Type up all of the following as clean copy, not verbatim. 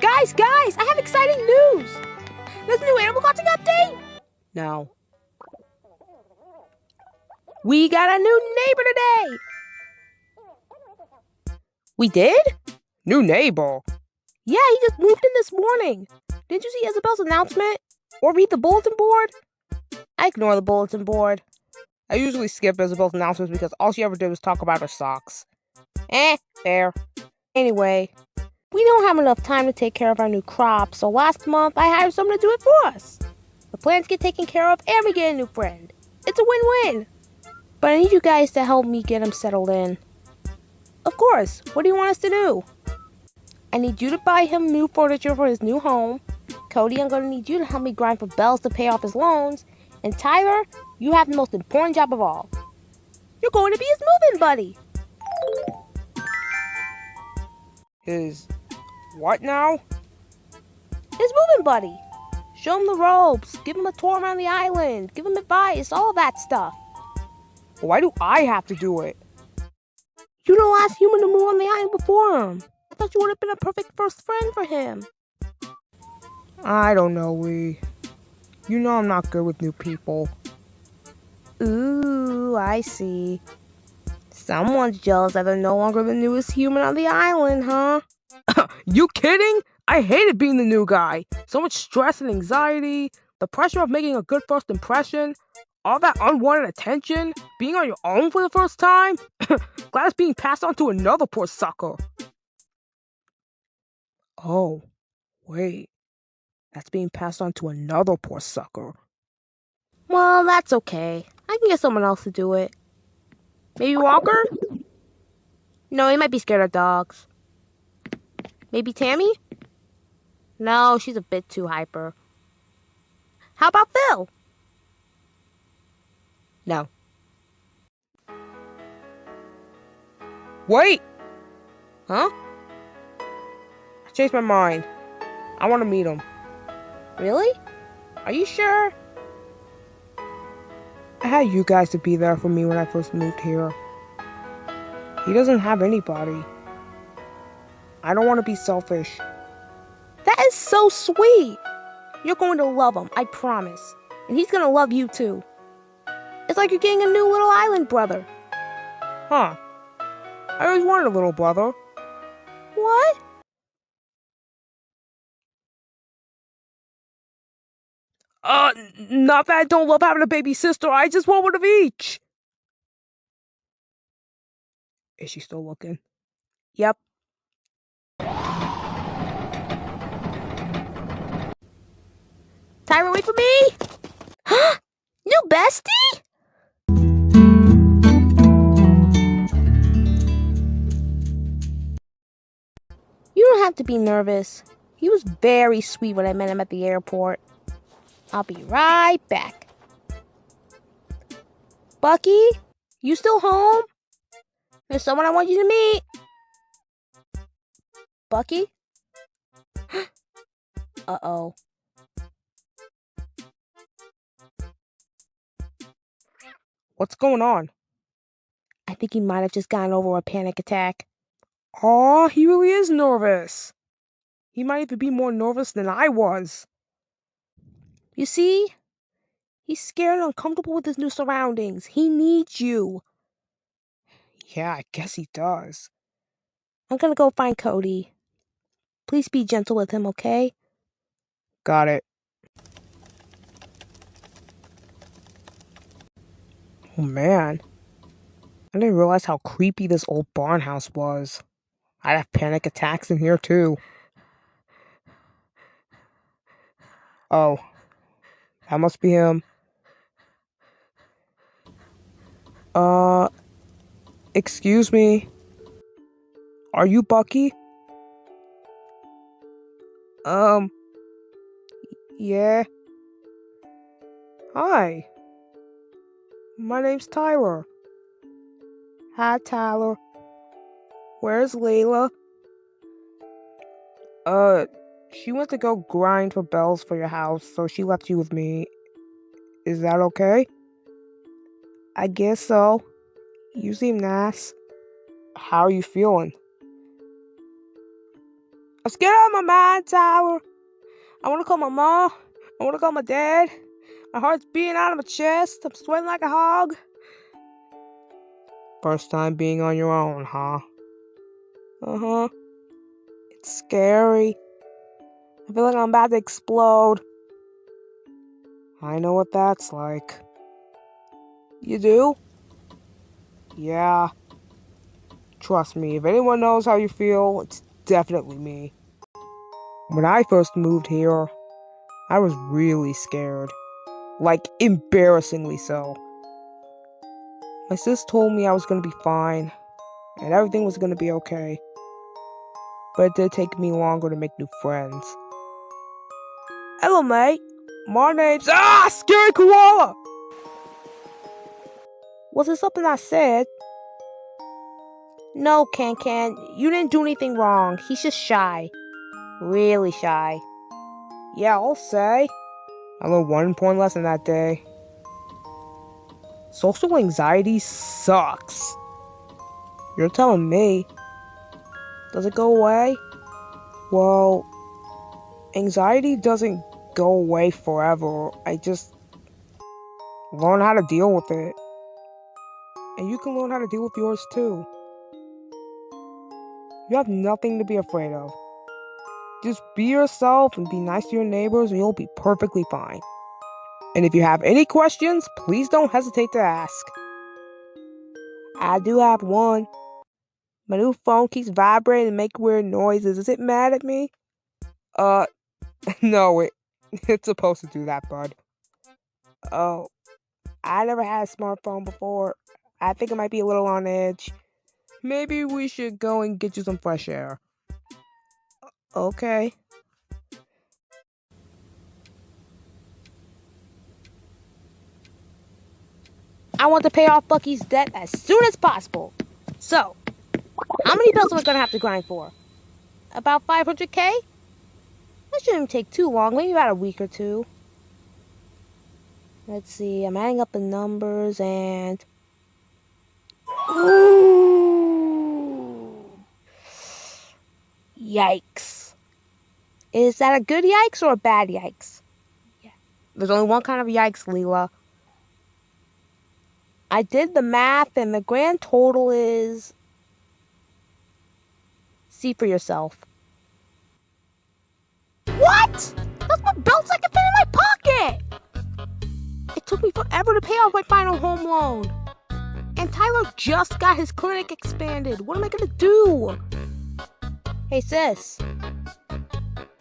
Guys, I have exciting news! There's a new Animal Crossing update? No. We got a new neighbor today! We did? New neighbor? Yeah, he just moved in this morning. Didn't you see Isabel's announcement? Or read the bulletin board? I ignore the bulletin board. I usually skip Isabel's announcements because all she ever did was talk about her socks. Fair. Anyway, we don't have enough time to take care of our new crop, so last month I hired someone to do it for us. The plants get taken care of and we get a new friend. It's a win-win. But I need you guys to help me get him settled in. Of course, what do you want us to do? I need you to buy him new furniture for his new home. Cody, I'm going to need you to help me grind for bells to pay off his loans. And Tyler, you have the most important job of all. You're going to be his move-in buddy. His what now? His moving buddy. Show him the ropes, give him a tour around the island, give him advice, all that stuff. Why do I have to do it? You're the last human to move on the island before him. I thought you would have been a perfect first friend for him. I don't know, Lee. You know I'm not good with new people. Ooh, I see. Someone's jealous that they're no longer the newest human on the island, huh? You kidding? I hated being the new guy. So much stress and anxiety, the pressure of making a good first impression, all that unwanted attention, being on your own for the first time. Glad it's being passed on to another poor sucker. Oh, wait. That's being passed on to another poor sucker. Well, that's okay. I can get someone else to do it. Maybe Walker? No, he might be scared of dogs. Maybe Tammy? No, she's a bit too hyper. How about Phil? No. Wait! Huh? I changed my mind. I want to meet him. Really? Are you sure? I had you guys to be there for me when I first moved here. He doesn't have anybody. I don't want to be selfish. That is so sweet! You're going to love him, I promise. And he's going to love you too. It's like you're getting a new little island brother. Huh. I always wanted a little brother. What? Not that I don't love having a baby sister, I just want one of each. Is she still looking? Yep. Tyler, wait for me! New bestie? You don't have to be nervous. He was very sweet when I met him at the airport. I'll be right back. Bucky, you still home? There's someone I want you to meet. Bucky? Uh-oh. What's going on? I think he might have just gotten over a panic attack. Aw, he really is nervous. He might even be more nervous than I was. You see? He's scared and uncomfortable with his new surroundings. He needs you. Yeah, I guess he does. I'm gonna go find Cody. Please be gentle with him, okay? Got it. Oh man. I didn't realize how creepy this old barn house was. I'd have panic attacks in here too. Oh. That must be him. Excuse me. Are you Bucky? Yeah. Hi. My name's Tyler. Hi, Tyler. Where's Lila? She went to go grind for bells for your house, so she left you with me. Is that okay? I guess so. You seem nice. How are you feeling? I'm scared out of my mind, Tyler. I want to call my mom. I want to call my dad. My heart's beating out of my chest. I'm sweating like a hog. First time being on your own, huh? Uh-huh. It's scary. I feel like I'm about to explode. I know what that's like. You do? Yeah. Trust me, if anyone knows how you feel, it's definitely me. When I first moved here, I was really scared. Like, embarrassingly so. My sis told me I was gonna be fine, and everything was gonna be okay. But it did take me longer to make new friends. Hello, mate. My name's Scary Koala! Was it something I said? No, Can, you didn't do anything wrong. He's just shy. Really shy. Yeah, I'll say. I learned one important lesson that day. Social anxiety sucks. You're telling me. Does it go away? Well, anxiety doesn't go away forever. I just learn how to deal with it. And you can learn how to deal with yours too. You have nothing to be afraid of. Just be yourself and be nice to your neighbors and you'll be perfectly fine. And if you have any questions, please don't hesitate to ask. I do have one. My new phone keeps vibrating and making weird noises. Is it mad at me? No, it's supposed to do that, bud. Oh, I never had a smartphone before. I think it might be a little on edge. Maybe we should go and get you some fresh air. Okay. I want to pay off Bucky's debt as soon as possible. So, how many bills are we gonna have to grind for? About 500K? That shouldn't take too long, maybe about a week or two. Let's see, I'm adding up the numbers and... Ooh! Yikes. Is that a good yikes or a bad yikes? Yeah. There's only one kind of yikes, Lila. I did the math and the grand total is... See for yourself. What? Those were belts I could fit in my pocket! It took me forever to pay off my final home loan. And Tyler just got his clinic expanded. What am I gonna do? Hey sis,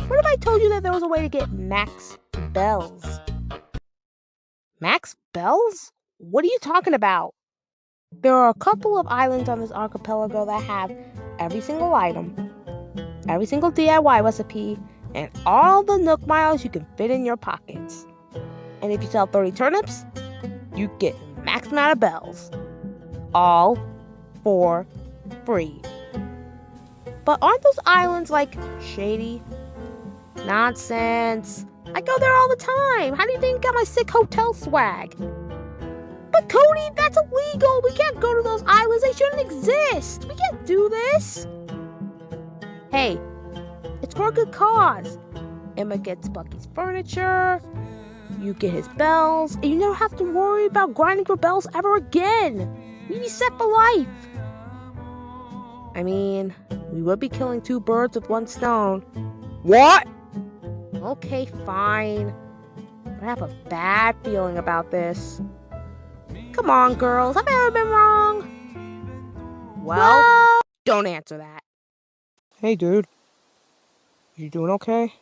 what if I told you that there was a way to get max bells? Max bells? What are you talking about? There are a couple of islands on this archipelago that have every single item, every single DIY recipe, and all the Nook miles you can fit in your pockets. And if you sell 30 turnips, you get max amount of bells. All for free. But aren't those islands like Shady? Nonsense. I go there all the time. How do you think I got my sick hotel swag? But Cody, that's illegal. We can't go to those islands. They shouldn't exist. We can't do this. Hey, it's for a good cause. Emma gets Bucky's furniture. You get his bells. And you never have to worry about grinding for bells ever again. You'd be set for life. I mean, we would be killing two birds with one stone. What? Okay, fine. But I have a bad feeling about this. Come on, girls. Have I ever been wrong? Well, don't answer that. Hey, dude. You doing okay?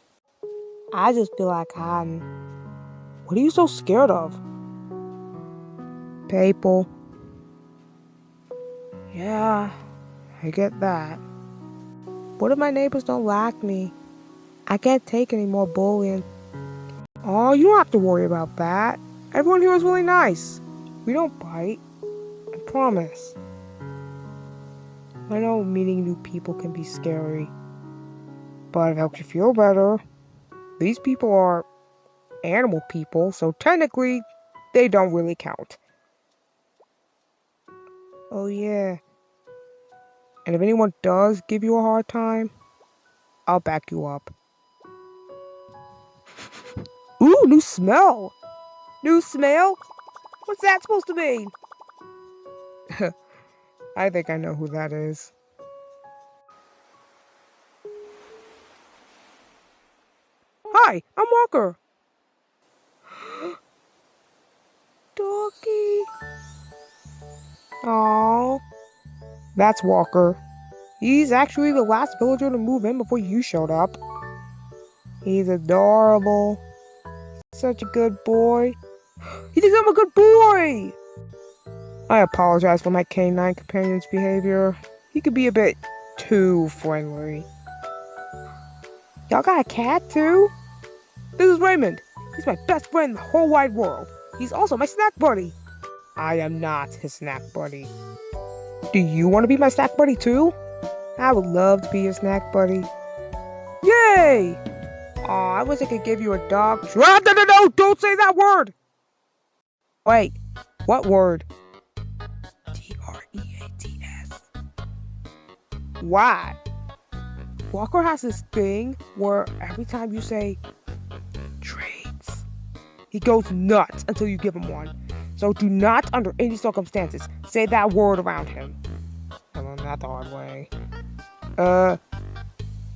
I just feel like hiding. What are you so scared of? People. Yeah, I get that. What if my neighbors don't like me? I can't take any more bullying. Oh, you don't have to worry about that. Everyone here is really nice. We don't bite. I promise. I know meeting new people can be scary, but it helps you feel better. These people are animal people, so technically, they don't really count. Oh yeah. And if anyone does give you a hard time, I'll back you up. Ooh, new smell! New smell? What's that supposed to mean? I think I know who that is. Hi, I'm Walker. Doggy. Aww. That's Walker. He's actually the last villager to move in before you showed up. He's adorable. Such a good boy. He thinks I'm a good boy! I apologize for my canine companion's behavior. He could be a bit too friendly. Y'all got a cat too? This is Raymond. He's my best friend in the whole wide world. He's also my snack buddy. I am not his snack buddy. Do you want to be my snack buddy too? I would love to be your snack buddy. Yay! Aw, I wish I could give you a dog. No, don't say that word! Wait, what word? Treats. Why? Walker has this thing where every time you say treats, he goes nuts until you give him one. So do not, under any circumstances, say that word around him. I learned that the hard way.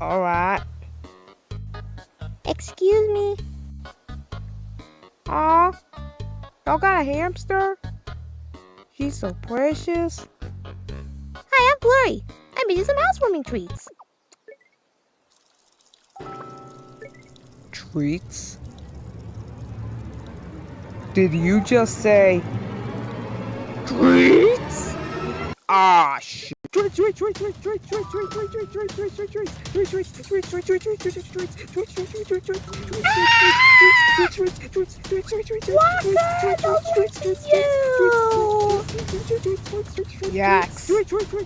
Alright. Excuse me. Aw, y'all got a hamster? She's so precious. Hi, I'm Blurry. I'm eating some housewarming treats. Treats? Did you just say treats? Ah, shit. Yes,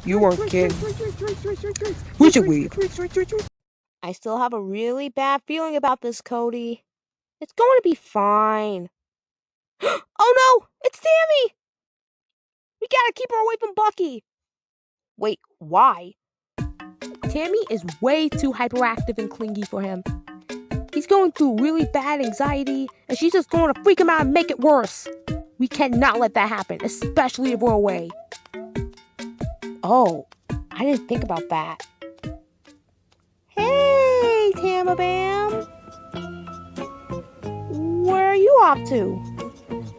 you weren't kidding. We should leave. I still have a really bad feeling about this, Cody. It's going to be fine. Oh no, it's Tammy! We gotta keep her away from Bucky. Wait, why? Tammy is way too hyperactive and clingy for him. He's going through really bad anxiety, and she's just going to freak him out and make it worse. We cannot let that happen, especially if we're away. Oh, I didn't think about that. Hey, Tamabam. Where are you off to?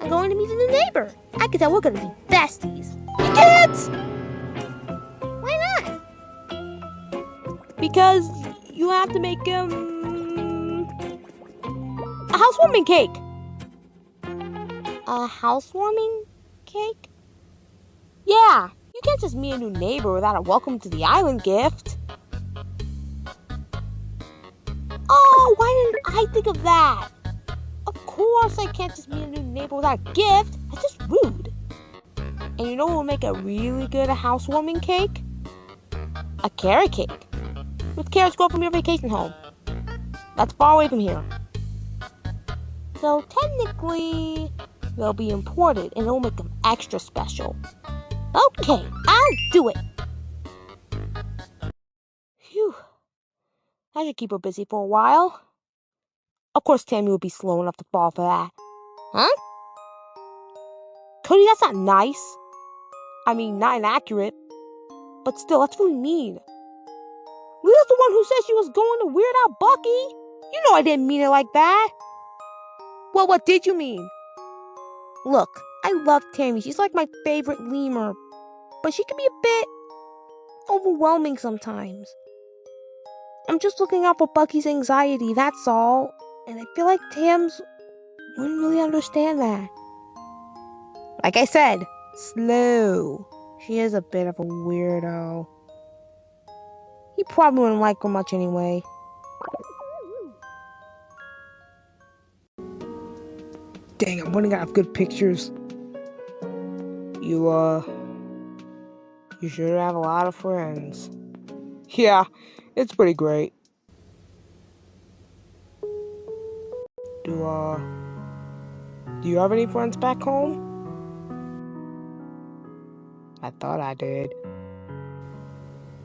I'm going to meet a new neighbor. I can tell we're going to be besties. You can't! Why not? Because you have to make a housewarming cake. A housewarming cake? Yeah, you can't just meet a new neighbor without a welcome to the island gift. Oh, why didn't I think of that? Of course I can't just meet a new neighbor without a gift. That's just rude. And you know what will make a really good housewarming cake? A carrot cake. With carrots grow from your vacation home. That's far away from here. So technically, they'll be imported and it'll make them extra special. Okay, I'll do it. Phew. I should keep her busy for a while. Of course, Tammy would be slow enough to fall for that. Huh? Cody, that's not nice. I mean, not inaccurate. But still, that's really mean. Lila's the one who said she was going to weird out Bucky. You know I didn't mean it like that. Well, what did you mean? Look, I love Tammy. She's like my favorite lemur. But she can be a bit overwhelming sometimes. I'm just looking out for Bucky's anxiety, that's all. And I feel like Tams wouldn't really understand that. Like I said, slow. She is a bit of a weirdo. He probably wouldn't like her much anyway. Dang, I'm running out of good pictures. You should have a lot of friends. Yeah, it's pretty great. Do you have any friends back home? I thought I did.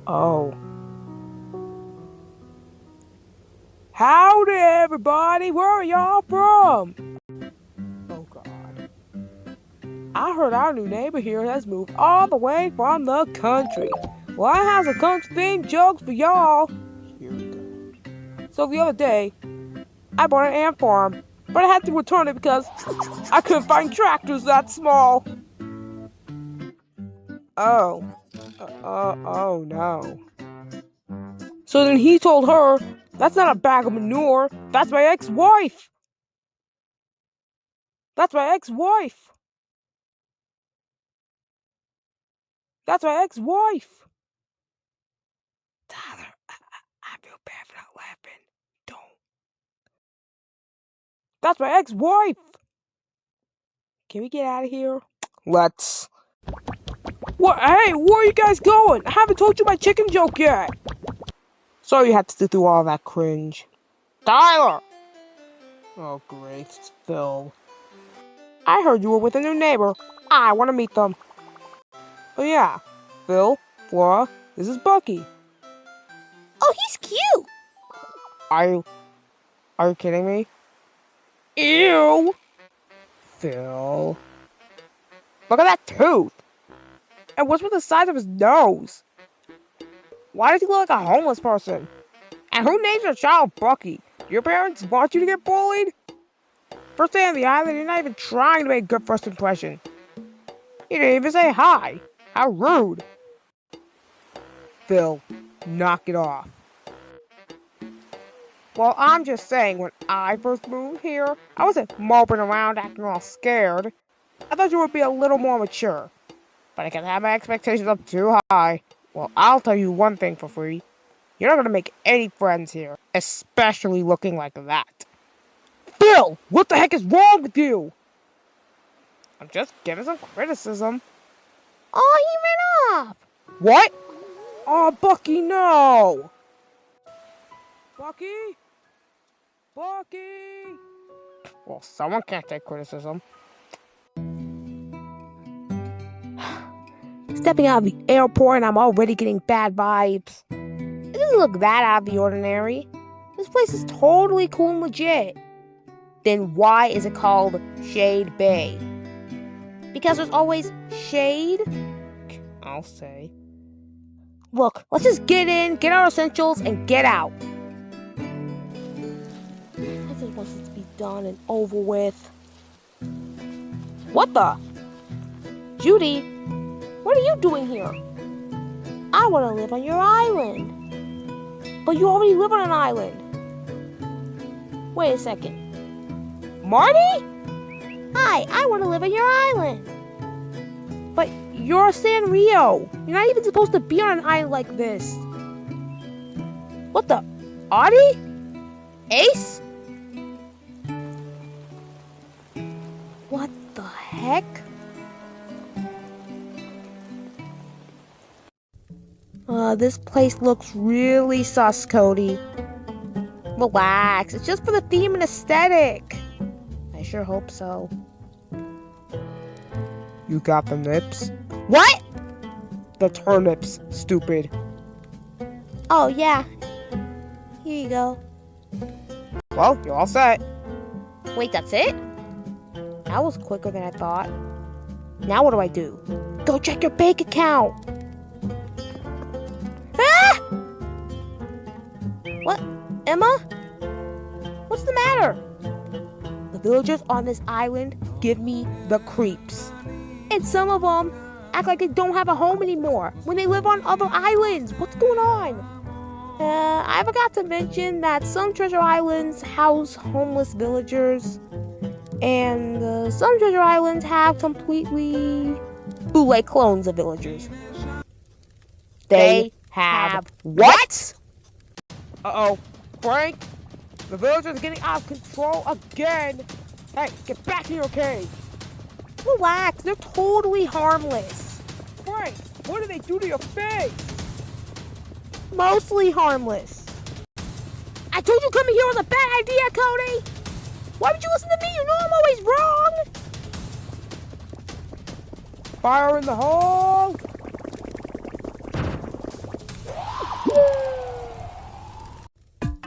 Oh. Howdy, everybody! Where are y'all from? Oh, God. I heard our new neighbor here has moved all the way from the country. Well, I have some country-themed jokes for y'all. Here we go. So the other day, I bought an ant farm, but I had to return it because I couldn't find tractors that small. Oh. Oh no. So then he told her, that's not a bag of manure, that's my ex-wife. That's my ex-wife. That's my ex-wife. Tyler, I feel bad for not laughing. Don't. That's my ex-wife. Can we get out of here? Let's. What? Hey, where are you guys going? I haven't told you my chicken joke yet. Sorry you had to sit through all that cringe. Tyler! Oh, great. It's Phil. I heard you were with a new neighbor. I want to meet them. Oh, yeah. Phil, Flora, this is Bucky. Oh, he's cute! Are you kidding me? Ew! Phil. Look at that tooth! And what's with the size of his nose? Why does he look like a homeless person? And who names their child Bucky? Your parents want you to get bullied? First day on the island, you're not even trying to make a good first impression. You didn't even say hi. How rude. Phil, knock it off. Well, I'm just saying, when I first moved here, I wasn't moping around acting all scared. I thought you would be a little more mature. But I can't have my expectations up too high. Well, I'll tell you one thing for free. You're not gonna make any friends here, especially looking like that. Phil, what the heck is wrong with you? I'm just giving some criticism. Oh, he ran off! What? Oh, Bucky, no! Bucky? Bucky! Well, someone can't take criticism. Stepping out of the airport and I'm already getting bad vibes. It doesn't look that out of the ordinary. This place is totally cool and legit. Then why is it called Shade Bay? Because there's always shade? I'll say. Look, let's just get in, get our essentials, and get out. I just want this to be done and over with. What the? Judy, what are you doing here? I want to live on your island. But you already live on an island. Wait a second. Marty? Hi, I want to live on your island. But you're Sanrio. You're not even supposed to be on an island like this. What the? Audie? Ace? What the heck? This place looks really sus, Cody. Relax, it's just for the theme and aesthetic. I sure hope so. You got the nips? What? The turnips, stupid. Oh, yeah. Here you go. Well, you're all set. Wait, that's it? That was quicker than I thought. Now what do? Go check your bank account. Ah! What? Emma? What's the matter? The villagers on this island give me the creeps. And some of them act like they don't have a home anymore when they live on other islands. What's going on? I forgot to mention that some treasure islands house homeless villagers. And some treasure islands have completely bootleg clones of villagers. They have what? Uh-oh. Frank, the villagers are getting out of control again. Hey, get back in your cage. Relax, they're totally harmless. Frank, what did they do to your face? Mostly harmless. I told you coming here was a bad idea, Cody. Why would you listen to me? You know I'm always wrong. Fire in the hole.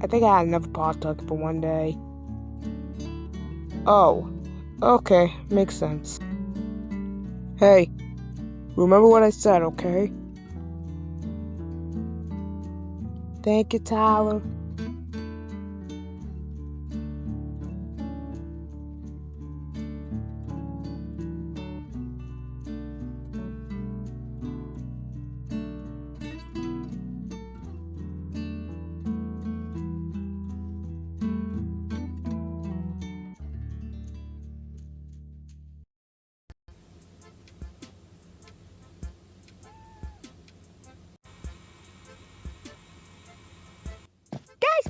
I think I had enough pasta for one day. Oh, okay, makes sense. Hey, remember what I said, okay? Thank you, Tyler.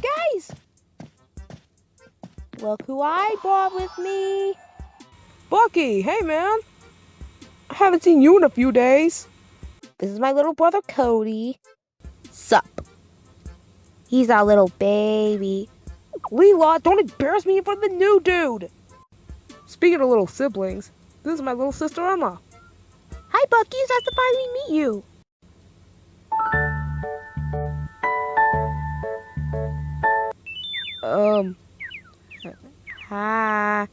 Guys! Look who I brought with me. Bucky, hey man. I haven't seen you in a few days. This is my little brother Cody. Sup? He's our little baby. Lila, don't embarrass me in front of the new dude. Speaking of little siblings, this is my little sister Emma. Hi Bucky, it's nice to finally meet you. Hi.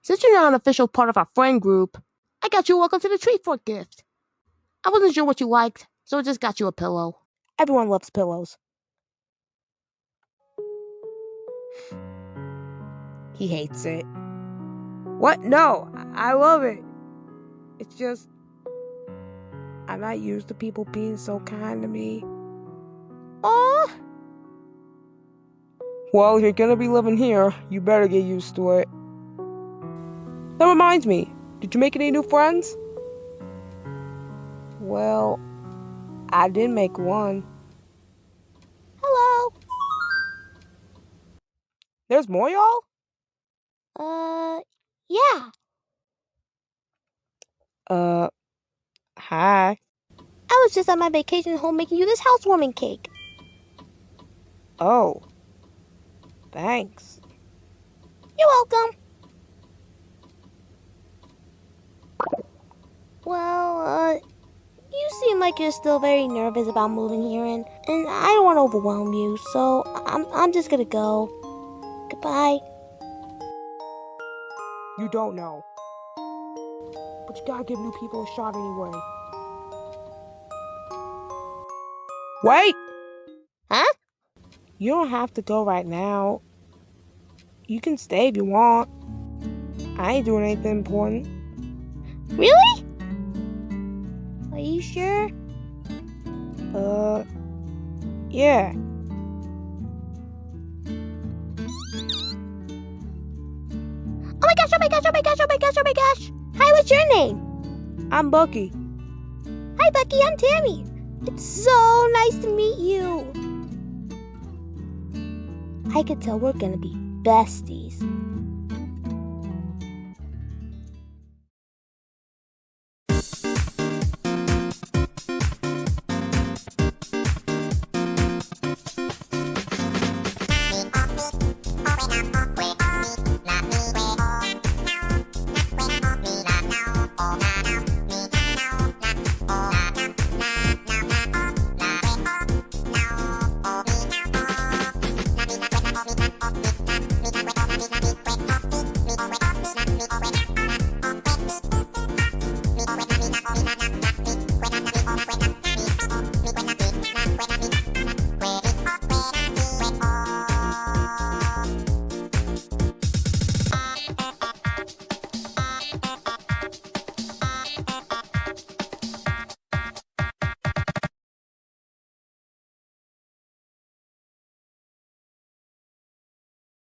Since you're not an official part of our friend group, I got you a welcome to the tree for a gift. I wasn't sure what you liked, so I just got you a pillow. Everyone loves pillows. He hates it. What? No, I love it. It's just, I'm not used to people being so kind to me. Aw. Well, if you're gonna be living here, you better get used to it. That reminds me, did you make any new friends? Well, I did make one. Hello. There's more, y'all? Yeah. Hi. I was just on my vacation home making you this housewarming cake. Oh. Thanks. You're welcome. Well, you seem like you're still very nervous about moving here, and I don't want to overwhelm you, so I'm just gonna go. Goodbye. You don't know. But you gotta give new people a shot anyway. Wait! Huh? You don't have to go right now. You can stay if you want. I ain't doing anything important. Really? Are you sure? Yeah. Oh my gosh, oh my gosh, oh my gosh, oh my gosh, oh my gosh. Hi, what's your name? I'm Bucky. Hi, Bucky, I'm Tammy. It's so nice to meet you. I could tell we're gonna be besties.